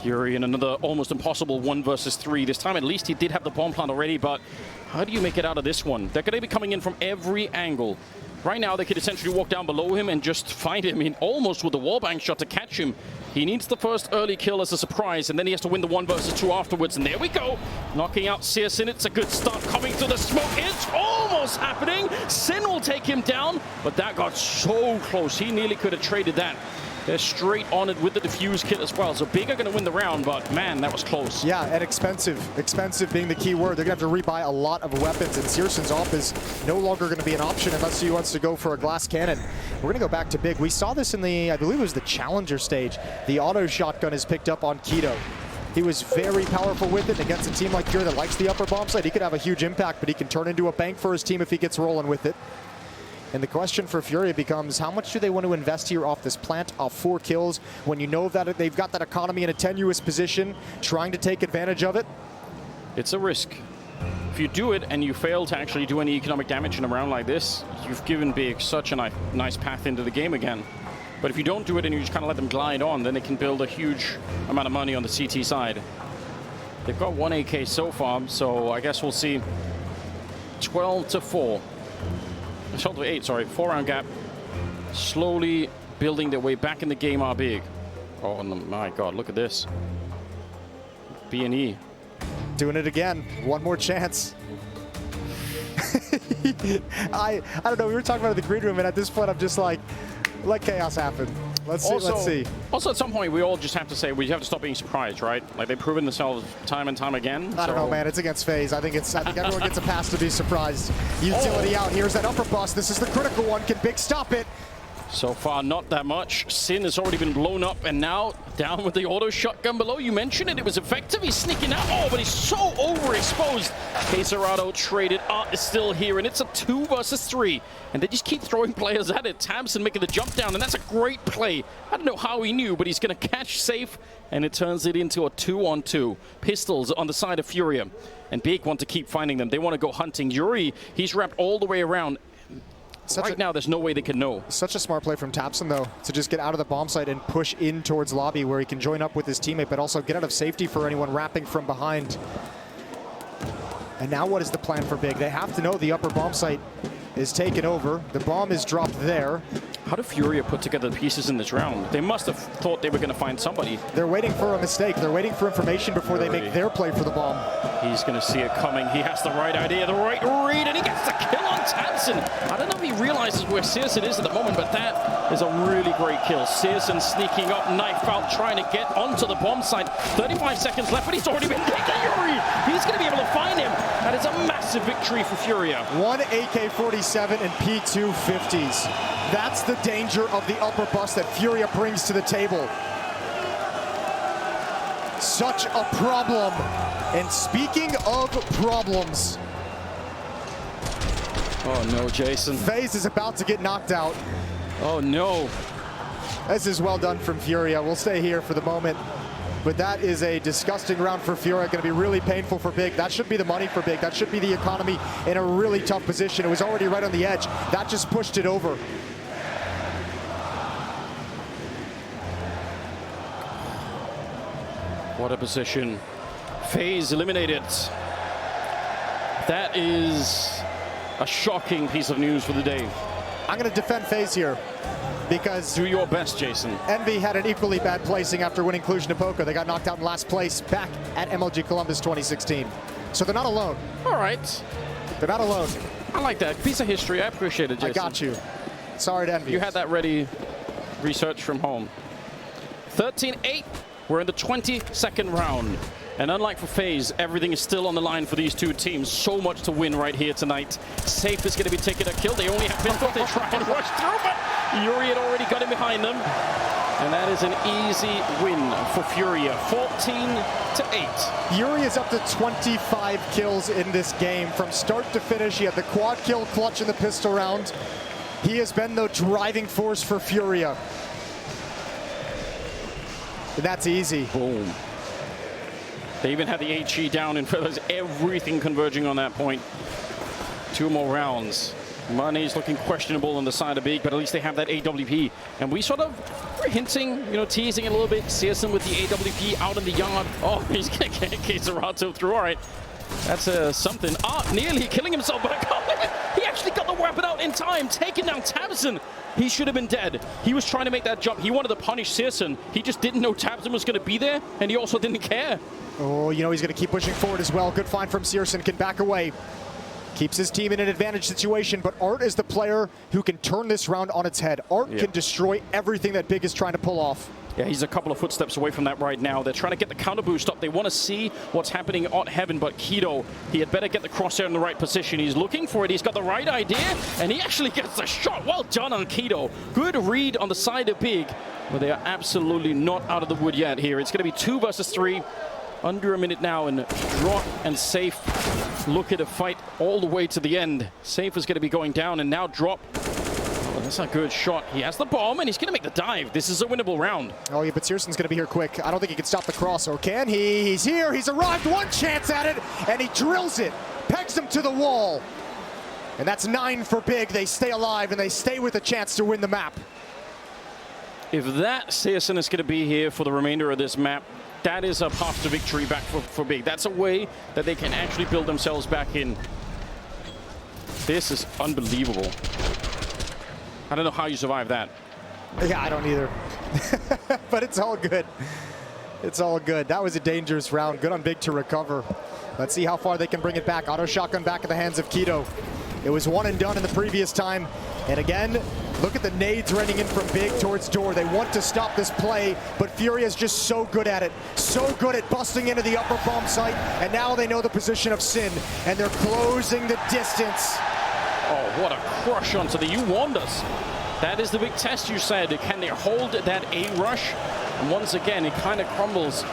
Yuri in another almost impossible 1 versus 3. This time at least he did have the bomb plant already, but how do you make it out of this one? They're going to be coming in from every angle. Right now they could essentially walk down below him and just find him in almost with the wallbang shot to catch him. He needs the first early kill as a surprise, and then he has to win the 1 versus 2 afterwards. And there we go, knocking out Searson. It's a good start coming through the smoke. It's almost happening. Sin will take him down, but that got so close. He nearly could have traded that. They're straight on it with the defuse kit as well. So Big are going to win the round, but man, that was close. Yeah, and expensive. Expensive being the key word. They're going to have to rebuy a lot of weapons, and Searson's off is no longer going to be an option unless he wants to go for a glass cannon. We're going to go back to Big. We saw this in the, I believe it was the Challenger stage. The auto shotgun is picked up on Keto. He was very powerful with it against a team like Furia that likes the upper bomb site. He could have a huge impact, but he can turn into a bank for his team if he gets rolling with it. And the question for Furia becomes, how much do they want to invest here off this plant, off 4 kills, when you know that they've got that economy in a tenuous position, trying to take advantage of it? It's a risk. If you do it and you fail to actually do any economic damage in a round like this, you've given Big such a nice path into the game again. But if you don't do it and you just kind of let them glide on, then they can build a huge amount of money on the CT side. They've got 1 AK so far, so I guess we'll see 12-4. 12-8, sorry, 4-round gap. Slowly building their way back in the game are Big. Oh my God, look at this. B&E. Doing it again. One more chance. I don't know, we were talking about it in the green room, and at this point I'm just like, let chaos happen. Let's see. Also, at some point, we all just have to say we have to stop being surprised, right? Like, they've proven themselves time and time again. I don't know, man. It's against Faze. I think everyone gets a pass to be surprised. Utility out. Here's that upper bust. This is the critical one. Can Big stop it? So far, not that much. Sin has already been blown up, and now down with the auto shotgun below. You mentioned it. It was effective. He's sneaking out. Oh, but he's so overexposed. Quesarado traded. Art is still here, and it's a 2 versus 3. And they just keep throwing players at it. Tabson making the jump down, and that's a great play. I don't know how he knew, but he's going to catch safe, and it turns it into a 2-on-2. Pistols on the side of Furia, and Big want to keep finding them. They want to go hunting. Yuri, he's wrapped all the way around. Right now, there's no way they can know. Such a smart play from Tabson, though, to just get out of the bomb site and push in towards lobby where he can join up with his teammate, but also get out of safety for anyone wrapping from behind. And now what is the plan for Big? They have to know the upper bomb site is taken over. The bomb is dropped there. How did Furia put together the pieces in this round? They must have thought they were going to find somebody. They're waiting for a mistake. They're waiting for information before they make their play for the bomb. He's going to see it coming. He has the right idea, the right read, and he gets the kill on Tabson. I don't know if he realizes where Searson is at the moment, but that is a really great kill. Searson sneaking up, knife out, trying to get onto the bomb site. 35 seconds left, but he's already been taken. Yuri, he's going to be able to find him. That is a massive victory for Furia. 1 AK-47 and P250s. That's the danger of the upper bust that Furia brings to the table. Such a problem. And speaking of problems, oh no, Jason. Faze is about to get knocked out. Oh no. This is well done from Furia. We'll stay here for the moment. But that is a disgusting round for Furia. Going to be really painful for Big. That should be the money for Big. That should be the economy in a really tough position. It was already right on the edge. That just pushed it over. What a position. Faze eliminated. That is a shocking piece of news for the day. I'm going to defend Faze here because Do your best, Jason. Envy had an equally bad placing after winning Cluj-Napoca. They got knocked out in last place back at MLG Columbus 2016. So they're not alone. All right. They're not alone. I like that. Piece of history. I appreciate it, Jason. I got you. Sorry to Envy. You had that ready, research from home. 13-8. We're in the 22nd round. And unlike for FaZe, everything is still on the line for these two teams. So much to win right here tonight. Safe is going to be taking a kill. They only have pistols. They try and rush through, but Yuri had already got him behind them. And that is an easy win for Furia. 14-8. Yuri is up to 25 kills in this game. From start to finish, he had the quad kill clutch in the pistol round. He has been the driving force for Furia. And that's easy. Boom. They even had the HE down in front of us. Everything converging on that point. 2 more rounds. Money's looking questionable on the side of Big, but at least they have that AWP. And we sort of were hinting, you know, teasing it a little bit. Searson with the AWP out in the yard. Oh, he's going to get Keserato through. All right. That's something. Nearly killing himself, but I can't believe it. He actually got the weapon out in time, taking down Tabson. He should have been dead. He was trying to make that jump. He wanted to punish Searson. He just didn't know Tabson was going to be there, and he also didn't care. Oh, you know, he's going to keep pushing forward as well. Good find from Searson. Can back away. Keeps his team in an advantage situation, but Art is the player who can turn this round on its head. Art can destroy everything that Big is trying to pull off. Yeah, he's a couple of footsteps away from that right now. They're trying to get the counter boost up. They want to see what's happening on Heaven, but Kido, he had better get the crosshair in the right position. He's looking for it. He's got the right idea, and he actually gets the shot. Well done on Kido. Good read on the side of Big, but they are absolutely not out of the wood yet here. It's going to be 2 versus 3. Under a minute now, and Drop and Safe look at a fight all the way to the end. Safe is going to be going down, and now Drop. Oh, that's a good shot. He has the bomb, and he's going to make the dive. This is a winnable round. Oh, yeah, but Searson's going to be here quick. I don't think he can stop the cross, or can he? He's here. He's arrived. One chance at it, and he drills it. Pegs him to the wall. And that's 9 for Big. They stay alive, and they stay with a chance to win the map. If that Searson is going to be here for the remainder of this map, that is a path to victory back for Big. That's a way that they can actually build themselves back in. This is unbelievable. I don't know how you survive that. Yeah, I don't either. But it's all good. It's all good. That was a dangerous round. Good on Big to recover. Let's see how far they can bring it back. Auto shotgun back in the hands of Kido. It was 1 and done in the previous time. And again, look at the nades raining in from Big towards door. They want to stop this play, but Furia is just so good at it. So good at busting into the upper bomb site. And now they know the position of Sin, and they're closing the distance. Oh, what a crush onto the... You warned us. That is the big test, you said. Can they hold that A rush? And once again, it kind of crumbles.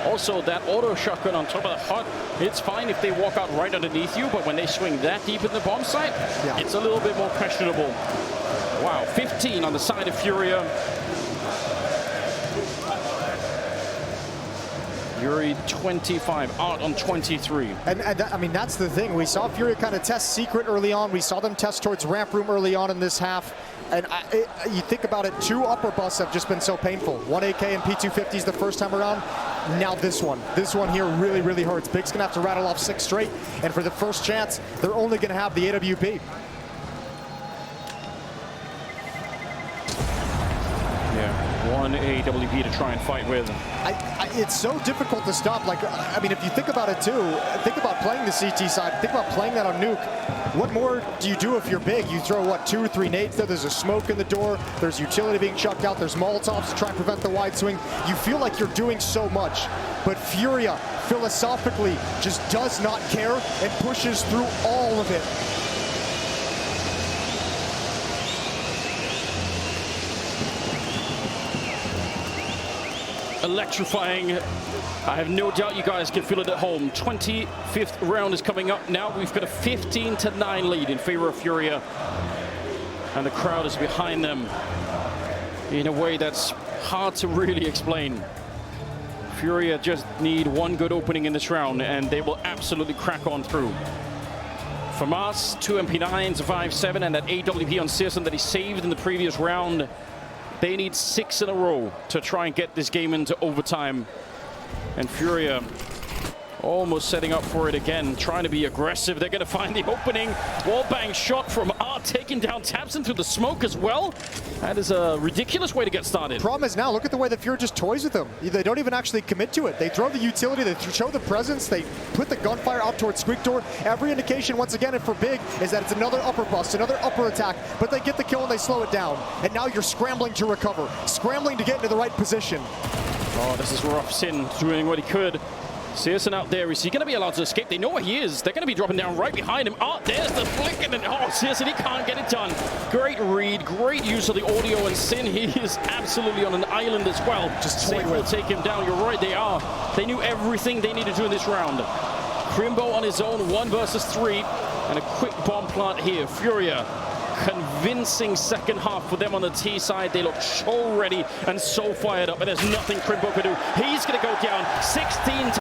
Also, that auto shotgun on top of the hut, it's fine if they walk out right underneath you, but when they swing that deep in the bomb site, it's a little bit more questionable. Wow, 15 on the side of Furia. Yuri 25, Art on 23. And I mean, that's the thing. We saw Furia kind of test Secret early on. We saw them test towards Ramp Room early on in this half. And you think about it, 2 upper busts have just been so painful. 1 AK and P250s the first time around. Now this one here really, really hurts. Big's gonna have to rattle off 6 straight. And for the first chance, they're only gonna have the AWP. Yeah, 1 AWP to try and fight with. It's so difficult to stop. Like, I mean, if you think about it too, think about playing the CT side, think about playing that on Nuke. What more do you do if you're Big? You throw, what, 2 or 3 nades there? There's a smoke in the door. There's utility being chucked out. There's Molotovs to try and prevent the wide swing. You feel like you're doing so much. But Furia, philosophically, just does not care and pushes through all of it. Electrifying. I have no doubt you guys can feel it at home. 25th round is coming up now. We've got a 15-9 lead in favor of Furia. And the crowd is behind them in a way that's hard to really explain. Furia just need 1 good opening in this round, and they will absolutely crack on through. From us, 2 MP9s, 5-7, and that AWP on Searson that he saved in the previous round. They need 6 in a row to try and get this game into overtime. And Furia almost setting up for it again, trying to be aggressive. They're going to find the opening. Wallbang shot from Art, taking down Tabson through the smoke as well. That is a ridiculous way to get started. Problem is now, look at the way that Furia just toys with them. They don't even actually commit to it. They throw the utility, they show the presence, they put the gunfire out towards Squeakdoor. Every indication, once again, and for Big, is that it's another upper bust, another upper attack, but they get the kill and they slow it down. And now you're scrambling to recover, scrambling to get into the right position. Oh, this is rough. Sin doing what he could. Searson out there, is he going to be allowed to escape? They know where he is. They're going to be dropping down right behind him. Oh, there's the flick, and then, oh, Searson, he can't get it done. Great read, great use of the audio, and Sin, he is absolutely on an island as well. Just Safe will take him down. You're right, they are. They knew everything they needed to do in this round. Crimbo on his own, 1 versus 3, and a quick bomb plant here. Furia, convincing second half for them on the T side. They look so ready and so fired up, and there's nothing Crimbo can do. He's going to go down 16